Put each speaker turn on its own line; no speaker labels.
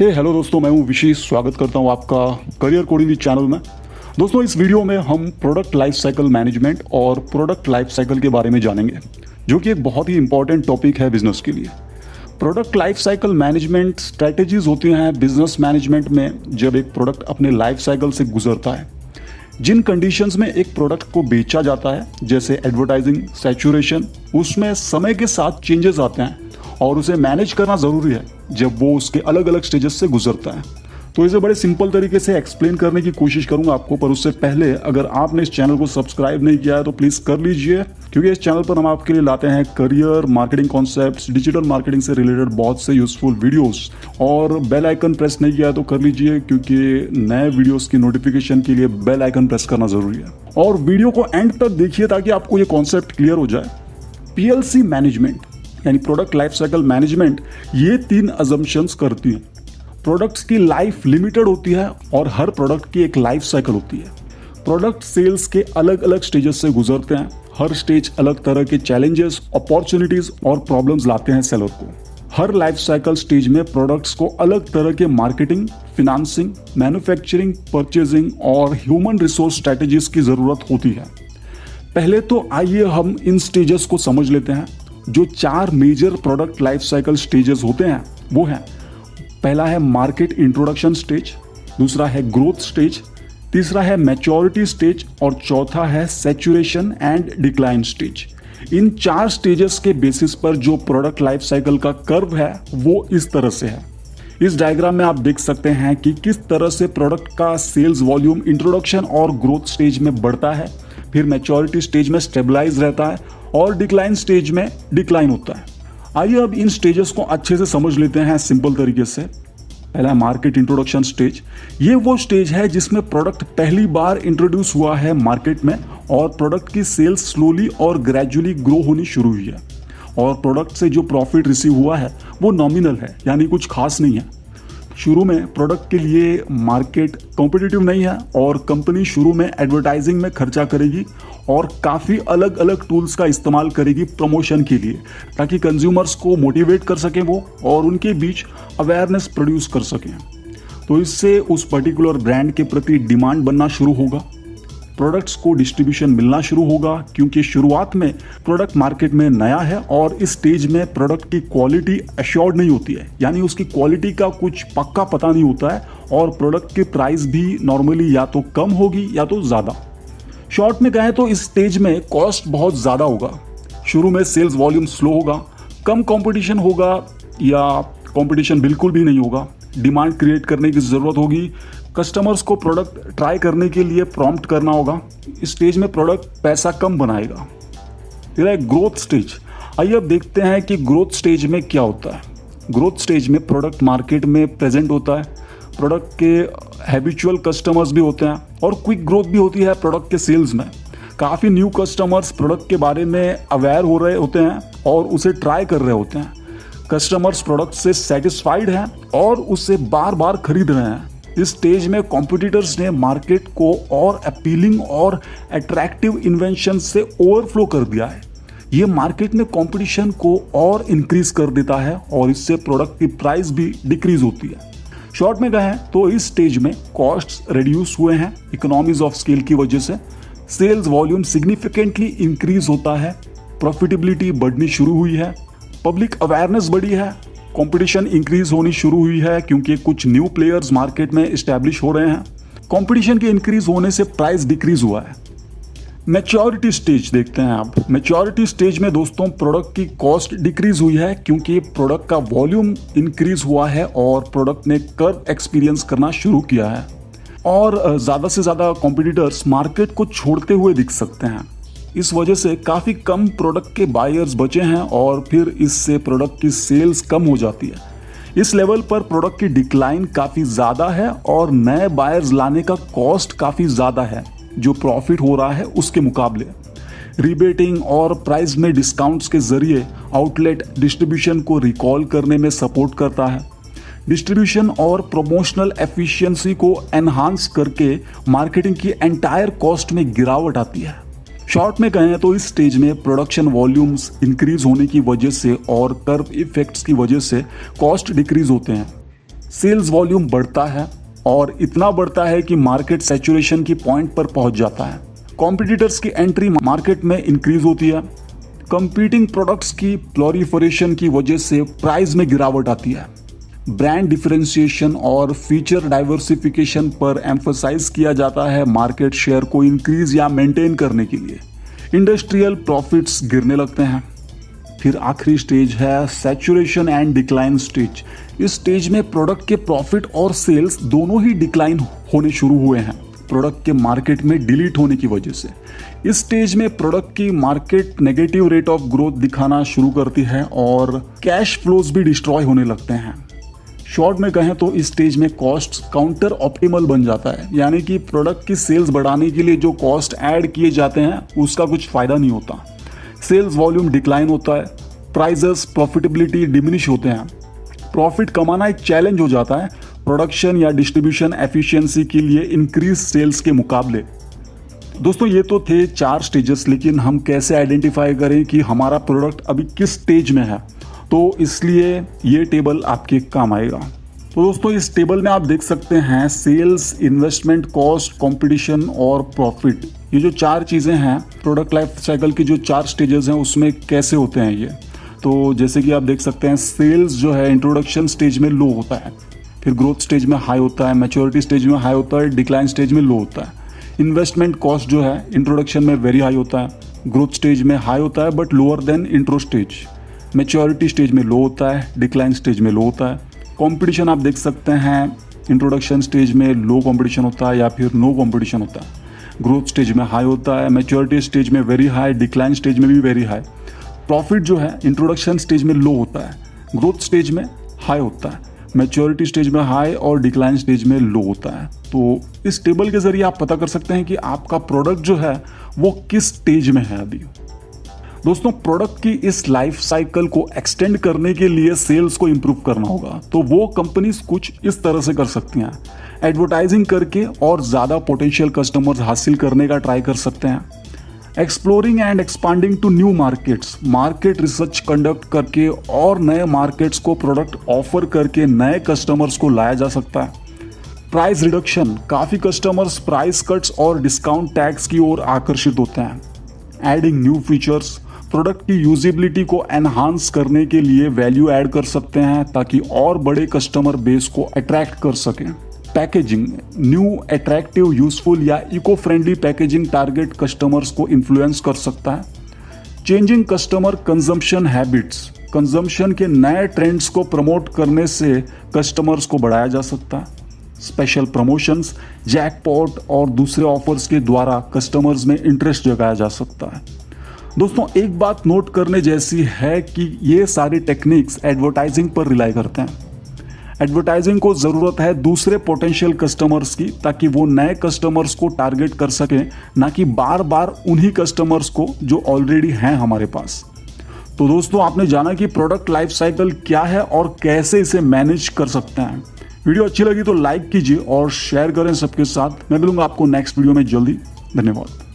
Hello दोस्तों, मैं हूं विशेष। स्वागत करता हूं आपका करियर कोडिंग चैनल में। दोस्तों, इस वीडियो में हम प्रोडक्ट लाइफ साइकिल मैनेजमेंट और प्रोडक्ट लाइफ साइकिल के बारे में जानेंगे, जो कि एक बहुत ही इंपॉर्टेंट टॉपिक है बिजनेस के लिए। Product life cycle management strategies होती हैं बिजनेस मैनेजमेंट में जब एक प्रोडक्ट अपने लाइफ साइकिल से गुजरता है। जिन कंडीशंस में एक प्रोडक्ट को बेचा जाता है, जैसे एडवर्टाइजिंग, सैचुरेशन, उसमें समय के साथ चेंजेस आते हैं और उसे मैनेज करना ज़रूरी है जब वो उसके अलग अलग स्टेजेस से गुजरता है। तो इसे बड़े सिंपल तरीके से एक्सप्लेन करने की कोशिश करूंगा आपको, पर उससे पहले अगर आपने इस चैनल को सब्सक्राइब नहीं किया है तो प्लीज़ कर लीजिए, क्योंकि इस चैनल पर हम आपके लिए लाते हैं career, marketing concepts, digital marketing से रिलेटेड बहुत से यूजफुल वीडियोस। और बेल आइकन प्रेस नहीं किया है तो कर लीजिए, क्योंकि नए वीडियोस की नोटिफिकेशन के लिए बेल आइकन प्रेस करना ज़रूरी है। और वीडियो को एंड तक देखिए ताकि आपको ये कॉन्सेप्ट क्लियर हो जाए। PLC मैनेजमेंट यानी प्रोडक्ट लाइफ साइकिल मैनेजमेंट ये 3 अजम्पशंस करती हैं। प्रोडक्ट्स की लाइफ लिमिटेड होती है और हर प्रोडक्ट की एक लाइफ साइकिल होती है। प्रोडक्ट सेल्स के अलग अलग स्टेजेस से गुजरते हैं। हर स्टेज अलग तरह के चैलेंजेस, अपॉर्चुनिटीज और प्रॉब्लम्स लाते हैं सेलर को। हर लाइफ साइकिल स्टेज में प्रोडक्ट्स को अलग तरह के मार्केटिंग, फिनांसिंग, मैन्युफैक्चरिंग, परचेजिंग और ह्यूमन रिसोर्स स्ट्रैटेजीज की जरूरत होती है। पहले तो आइए हम इन स्टेजेस को समझ लेते हैं। जो 4 major product life cycle stages होते हैं वो हैं, पहला है मार्केट इंट्रोडक्शन स्टेज, दूसरा है ग्रोथ स्टेज, तीसरा है मैच्योरिटी स्टेज और चौथा है saturation and decline stage. In 4 stages के बेसिस पर जो प्रोडक्ट लाइफ साइकिल का कर्व है वो इस तरह से है। इस डायग्राम में आप देख सकते हैं कि किस तरह से प्रोडक्ट का सेल्स वॉल्यूम इंट्रोडक्शन और ग्रोथ स्टेज में बढ़ता है, फिर मैच्योरिटी स्टेज में स्टेबलाइज रहता है और डिक्लाइन स्टेज में डिक्लाइन होता है। आइए अब इन स्टेजेस को अच्छे से समझ लेते हैं सिंपल तरीके से। पहला मार्केट इंट्रोडक्शन स्टेज। ये वो स्टेज है जिसमें प्रोडक्ट पहली बार इंट्रोड्यूस हुआ है मार्केट में और प्रोडक्ट की सेल्स स्लोली और ग्रेजुअली ग्रो होनी शुरू हुई है और प्रोडक्ट से जो प्रॉफिट रिसीव हुआ है वो नॉमिनल है, यानी कुछ खास नहीं है। शुरू में प्रोडक्ट के लिए मार्केट कॉम्पिटिटिव नहीं है और कंपनी शुरू में एडवर्टाइजिंग में खर्चा करेगी और काफ़ी अलग अलग टूल्स का इस्तेमाल करेगी प्रमोशन के लिए, ताकि कंज्यूमर्स को मोटिवेट कर सकें वो और उनके बीच अवेयरनेस प्रोड्यूस कर सकें। तो इससे उस पर्टिकुलर ब्रांड के प्रति डिमांड बनना शुरू होगा, प्रोडक्ट्स को डिस्ट्रीब्यूशन मिलना शुरू होगा, क्योंकि शुरुआत में प्रोडक्ट मार्केट में नया है और इस स्टेज में प्रोडक्ट की क्वालिटी एश्योर्ड नहीं होती है, यानी उसकी क्वालिटी का कुछ पक्का पता नहीं होता है और प्रोडक्ट की प्राइस भी नॉर्मली या तो कम होगी या तो ज़्यादा। शॉर्ट में कहें तो इस स्टेज में कॉस्ट बहुत ज़्यादा होगा। शुरू में सेल्स वॉल्यूम स्लो होगा, कम कंपटीशन होगा या कंपटीशन बिल्कुल भी नहीं होगा। डिमांड क्रिएट करने की ज़रूरत होगी, कस्टमर्स को प्रोडक्ट ट्राई करने के लिए प्रॉम्प्ट करना होगा। इस स्टेज में प्रोडक्ट पैसा कम बनाएगा। फिर है ग्रोथ स्टेज। आइए अब देखते हैं कि ग्रोथ स्टेज में क्या होता है। ग्रोथ स्टेज में प्रोडक्ट मार्केट में प्रेजेंट होता है, प्रोडक्ट के हैबिचुअल कस्टमर्स भी होते हैं और क्विक ग्रोथ भी होती है प्रोडक्ट के सेल्स में। काफ़ी न्यू कस्टमर्स प्रोडक्ट के बारे में अवेयर हो रहे होते हैं और उसे ट्राई कर रहे होते हैं। कस्टमर्स प्रोडक्ट से सेटिस्फाइड हैं और उसे बार बार खरीद रहे हैं। इस स्टेज में कॉम्पिटिटर्स ने मार्केट को और अपीलिंग और अट्रैक्टिव इन्वेंशन से ओवरफ्लो कर दिया है। ये मार्केट में कंपटीशन को और इंक्रीज कर देता है और इससे प्रोडक्ट की प्राइस भी डिक्रीज होती है। शॉर्ट में कहें तो इस स्टेज में कॉस्ट्स रिड्यूस हुए हैं इकोनॉमीज ऑफ स्केल की वजह से, सेल्स वॉल्यूम सिग्निफिकेंटली इंक्रीज होता है, प्रॉफिटेबिलिटी बढ़नी शुरू हुई है, पब्लिक अवेयरनेस बढ़ी है, कंपटीशन इंक्रीज होनी शुरू हुई है क्योंकि कुछ न्यू प्लेयर्स मार्केट में इस्टेब्लिश हो रहे हैं। कंपटीशन के इंक्रीज होने से प्राइस डिक्रीज हुआ है। मैच्योरिटी स्टेज देखते हैं आप। मैच्योरिटी स्टेज में दोस्तों प्रोडक्ट की कॉस्ट डिक्रीज हुई है क्योंकि प्रोडक्ट का वॉल्यूम इंक्रीज हुआ है और प्रोडक्ट ने कर्व एक्सपीरियंस करना शुरू किया है और ज़्यादा से ज़्यादा कॉम्पिटिटर्स मार्केट को छोड़ते हुए दिख सकते हैं। इस वजह से काफ़ी कम प्रोडक्ट के बायर्स बचे हैं और फिर इससे प्रोडक्ट की सेल्स कम हो जाती है। इस लेवल पर प्रोडक्ट की डिक्लाइन काफ़ी ज़्यादा है और नए बायर्स लाने का कॉस्ट काफ़ी ज़्यादा है जो प्रॉफिट हो रहा है उसके मुकाबले। रिबेटिंग और प्राइस में डिस्काउंट्स के जरिए आउटलेट डिस्ट्रीब्यूशन को रिकॉल करने में सपोर्ट करता है। डिस्ट्रीब्यूशन और प्रमोशनल एफिशिएंसी को एनहांस करके मार्केटिंग की एंटायर कॉस्ट में गिरावट आती है। शॉर्ट में कहें तो इस स्टेज में प्रोडक्शन वॉल्यूम्स इंक्रीज होने की वजह से और कर्व इफेक्ट्स की वजह से कॉस्ट डिक्रीज होते हैं। सेल्स वॉल्यूम बढ़ता है और इतना बढ़ता है कि मार्केट सैचुरेशन की पॉइंट पर पहुंच जाता है। कॉम्पिटिटर्स की एंट्री मार्केट में इंक्रीज होती है। कंपीटिंग प्रोडक्ट्स की प्रोलिफरेशन की वजह से प्राइस में गिरावट आती है। ब्रांड डिफरेंशिएशन और फीचर डाइवर्सिफिकेशन पर एम्फसाइज किया जाता है मार्केट शेयर को इंक्रीज या मेंटेन करने के लिए। इंडस्ट्रियल प्रॉफिट्स गिरने लगते हैं। फिर आखिरी स्टेज है सैचुरेशन एंड डिक्लाइन स्टेज। इस स्टेज में प्रोडक्ट के प्रॉफिट और सेल्स दोनों ही डिक्लाइन होने शुरू हुए हैं प्रोडक्ट के मार्केट में डिलीट होने की वजह से। इस स्टेज में प्रोडक्ट की market negative rate of growth दिखाना शुरू करती है और कैश फ्लोज भी डिस्ट्रॉय होने लगते हैं। शॉर्ट में कहें तो इस स्टेज में कॉस्ट काउंटर ऑप्टिमल बन जाता है, यानी कि प्रोडक्ट की सेल्स बढ़ाने के लिए जो कॉस्ट ऐड किए जाते हैं उसका कुछ फायदा नहीं होता। सेल्स वॉल्यूम डिक्लाइन होता है, प्राइसेस प्रॉफिटेबिलिटी डिमिनिश होते हैं, प्रॉफिट कमाना एक चैलेंज हो जाता है प्रोडक्शन या डिस्ट्रीब्यूशन एफिशिएंसी के लिए इंक्रीज सेल्स के मुकाबले। दोस्तों ये तो थे 4 स्टेजेस, लेकिन हम कैसे आइडेंटिफाई करें कि हमारा प्रोडक्ट अभी किस स्टेज में है, तो इसलिए ये टेबल आपके काम आएगा। तो दोस्तों इस टेबल में आप देख सकते हैं सेल्स, इन्वेस्टमेंट, कॉस्ट, कंपटीशन और प्रॉफिट। ये जो 4 चीज़ें हैं प्रोडक्ट लाइफ साइकिल की जो 4 स्टेजेस हैं उसमें कैसे होते हैं ये। तो जैसे कि आप देख सकते हैं सेल्स जो है इंट्रोडक्शन स्टेज में लो होता है, फिर ग्रोथ स्टेज में हाई होता है, मैच्योरिटी स्टेज में हाई होता है, डिक्लाइन स्टेज में लो होता है। इन्वेस्टमेंट कॉस्ट जो है इंट्रोडक्शन में वेरी हाई होता है, ग्रोथ स्टेज में हाई होता है but lower than intro stage, maturity stage में लो होता है, डिक्लाइन स्टेज में लो होता है। कंपटीशन आप देख सकते हैं इंट्रोडक्शन स्टेज में लो कंपटीशन होता है या फिर नो कंपटीशन होता है, ग्रोथ स्टेज में हाई होता है, मैच्योरिटी स्टेज में वेरी हाई, डिक्लाइन स्टेज में भी वेरी हाई। प्रॉफिट जो है इंट्रोडक्शन स्टेज में लो होता है, ग्रोथ स्टेज में हाई होता है, मैच्योरिटी स्टेज में हाई और डिक्लाइन स्टेज में लो होता है। तो इस टेबल के जरिए आप पता कर सकते हैं कि आपका प्रोडक्ट जो है वो किस स्टेज में है अभी। दोस्तों प्रोडक्ट की इस लाइफ साइकिल को एक्सटेंड करने के लिए सेल्स को इंप्रूव करना होगा, तो वो कंपनीज कुछ इस तरह से कर सकती हैं। एडवर्टाइजिंग करके और ज़्यादा पोटेंशियल कस्टमर्स हासिल करने का ट्राई कर सकते हैं। Exploring and expanding to new markets, market research conduct करके और नए मार्केट्स को प्रोडक्ट ऑफर करके नए कस्टमर्स को लाया जा सकता है। प्राइस रिडक्शन, काफ़ी कस्टमर्स प्राइस कट्स और डिस्काउंट टैग्स की ओर आकर्षित होते हैं। एडिंग न्यू फीचर्स, प्रोडक्ट की यूजिबिलिटी को एनहांस करने के लिए वैल्यू ऐड कर सकते हैं ताकि और बड़े कस्टमर बेस को अट्रैक्ट कर सकें। पैकेजिंग, न्यू अट्रैक्टिव, यूजफुल या eco friendly packaging target customers को इन्फ्लुएंस कर सकता है। Changing customer consumption habits, consumption के नए ट्रेंड्स को प्रमोट करने से कस्टमर्स को बढ़ाया जा सकता है। स्पेशल प्रमोशंस, जैकपॉट और दूसरे ऑफर्स के द्वारा कस्टमर्स में इंटरेस्ट जगाया जा सकता है। दोस्तों एक बात नोट करने जैसी है कि ये सारी टेक्निक्स एडवर्टाइजिंग पर रिलाई करते हैं। एडवर्टाइजिंग को ज़रूरत है दूसरे पोटेंशियल कस्टमर्स की ताकि वो नए कस्टमर्स को टारगेट कर सकें, ना कि बार बार उन्हीं कस्टमर्स को जो ऑलरेडी हैं हमारे पास। तो दोस्तों आपने जाना कि प्रोडक्ट लाइफ साइकिल क्या है और कैसे इसे मैनेज कर सकते हैं। वीडियो अच्छी लगी तो लाइक कीजिए और शेयर करें सबके साथ। मैं मिलूंगा आपको नेक्स्ट वीडियो में जल्दी। धन्यवाद।